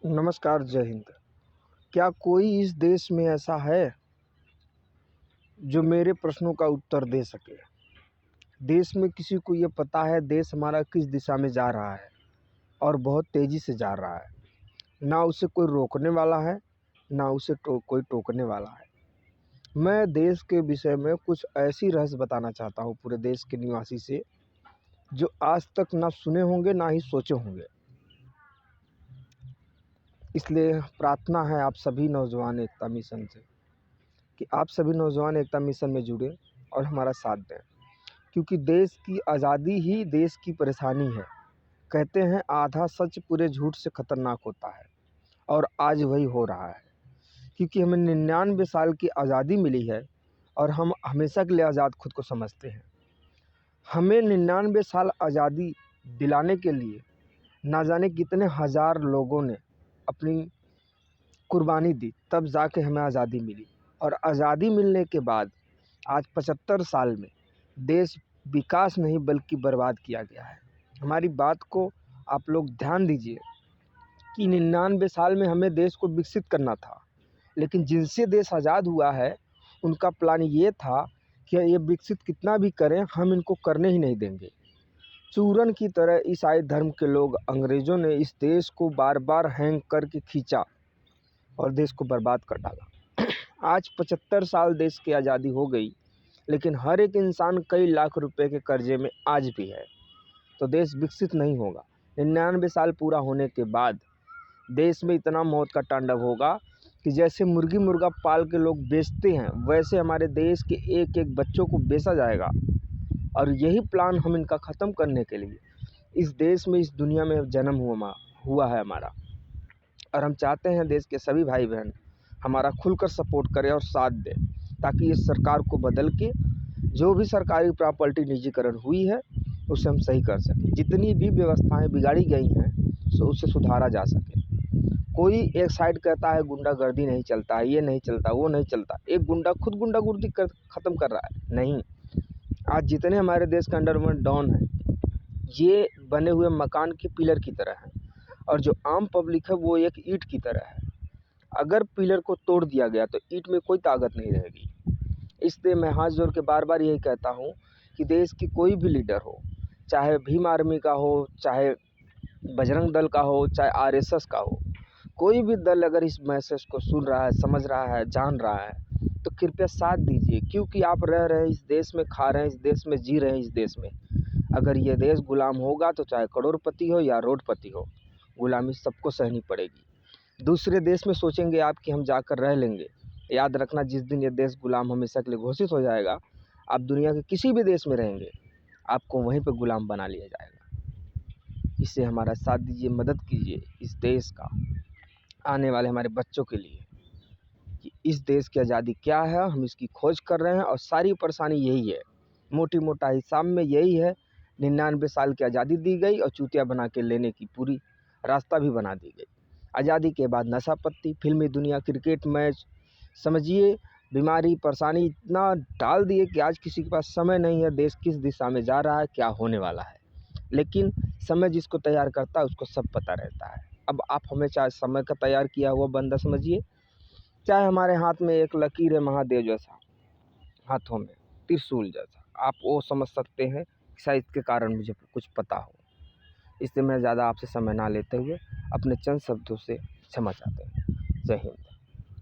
नमस्कार, जय हिंद। क्या कोई इस देश में ऐसा है जो मेरे प्रश्नों का उत्तर दे सके? देश में किसी को ये पता है देश हमारा किस दिशा में जा रहा है और बहुत तेज़ी से जा रहा है। ना उसे कोई रोकने वाला है, ना उसे कोई टोकने वाला है। मैं देश के विषय में कुछ ऐसी रहस्य बताना चाहता हूँ पूरे देश के निवासी से, जो आज तक ना सुने होंगे, ना ही सोचे होंगे। इसलिए प्रार्थना है आप सभी नौजवान एकता मिशन से कि आप सभी नौजवान एकता मिशन में जुड़े और हमारा साथ दें, क्योंकि देश की आज़ादी ही देश की परेशानी है। कहते हैं आधा सच पूरे झूठ से खतरनाक होता है, और आज वही हो रहा है। क्योंकि हमें 99 साल की आज़ादी मिली है और हम हमेशा के लिए आज़ाद खुद को समझते हैं। हमें 99 साल आज़ादी दिलाने के लिए ना जाने कितने हज़ार लोगों ने अपनी कुर्बानी दी, तब जाके हमें आज़ादी मिली। और आज़ादी मिलने के बाद आज 75 साल में देश विकास नहीं बल्कि बर्बाद किया गया है। हमारी बात को आप लोग ध्यान दीजिए कि 99 साल में हमें देश को विकसित करना था, लेकिन जिनसे देश आज़ाद हुआ है उनका प्लान ये था कि ये विकसित कितना भी करें, हम इनको करने ही नहीं देंगे। चूरन की तरह ईसाई धर्म के लोग, अंग्रेज़ों ने इस देश को बार बार हैंग करके खींचा और देश को बर्बाद कर डाला। आज 75 साल देश की आज़ादी हो गई, लेकिन हर एक इंसान कई लाख रुपए के कर्जे में आज भी है, तो देश विकसित नहीं होगा। 99 साल पूरा होने के बाद देश में इतना मौत का तांडव होगा कि जैसे मुर्गी मुर्गा पाल के लोग बेचते हैं, वैसे हमारे देश के एक एक बच्चों को बेचा जाएगा। और यही प्लान हम इनका ख़त्म करने के लिए इस देश में, इस दुनिया में जन्म हुआ है हमारा। और हम चाहते हैं देश के सभी भाई बहन हमारा खुलकर सपोर्ट करें और साथ दें, ताकि इस सरकार को बदल के जो भी सरकारी प्रॉपर्टी निजीकरण हुई है उसे हम सही कर सकें। जितनी भी व्यवस्थाएं बिगाड़ी गई हैं उसे सुधारा जा सके। कोई एक साइड कहता है गुंडागर्दी नहीं चलता है, ये नहीं चलता, वो नहीं चलता। एक गुंडा खुद गुंडागर्दी ख़त्म कर रहा है? नहीं। आज जितने हमारे देश के अंडरवर्ल्ड डॉन हैं, ये बने हुए मकान के पिलर की तरह हैं, और जो आम पब्लिक है वो एक ईंट की तरह है। अगर पिलर को तोड़ दिया गया तो ईंट में कोई ताकत नहीं रहेगी। इसलिए मैं हाथ जोड़ के बार बार यही कहता हूँ कि देश की कोई भी लीडर हो, चाहे भीम आर्मी का हो, चाहे बजरंग दल का हो, चाहे आरएसएस का हो, कोई भी दल अगर इस मैसेज को सुन रहा है, समझ रहा है, जान रहा है, तो कृपया साथ दीजिए। क्योंकि आप रह रहे हैं इस देश में, खा रहे हैं इस देश में, जी रहे हैं इस देश में। अगर ये देश गुलाम होगा तो चाहे करोड़पति हो या रोडपति हो, गुलामी सबको सहनी पड़ेगी। दूसरे देश में सोचेंगे आप कि हम जाकर रह लेंगे। याद रखना, जिस दिन ये देश गुलाम हमेशा के लिए घोषित हो जाएगा, आप दुनिया के किसी भी देश में रहेंगे, आपको वहीं पर गुलाम बना लिया जाएगा। इससे हमारा साथ दीजिए, मदद कीजिए इस देश का, आने वाले हमारे बच्चों के लिए, कि इस देश की आज़ादी क्या है, हम इसकी खोज कर रहे हैं। और सारी परेशानी यही है, मोटी मोटा हिसाब में यही है। 99 साल की आज़ादी दी गई और चूतिया बना के लेने की पूरी रास्ता भी बना दी गई। आज़ादी के बाद नशा पत्ती, फिल्मी दुनिया, क्रिकेट मैच, समझिए बीमारी, परेशानी इतना डाल दिए कि आज किसी के पास समय नहीं है देश किस दिशा में जा रहा है, क्या होने वाला है। लेकिन समय जिसको तैयार करता है उसको सब पता रहता है। अब आप हमें चाहे समय का तैयार किया हुआ बंदा समझिए, चाहे हमारे हाथ में एक लकीर है महादेव जैसा, हाथों में त्रिशूल जैसा, आप वो समझ सकते हैं। शायद इसके कारण मुझे कुछ पता हो। इसलिए मैं ज़्यादा आपसे समय ना लेते हुए अपने चंद शब्दों से क्षमा चाहते हैं। जय हिंद।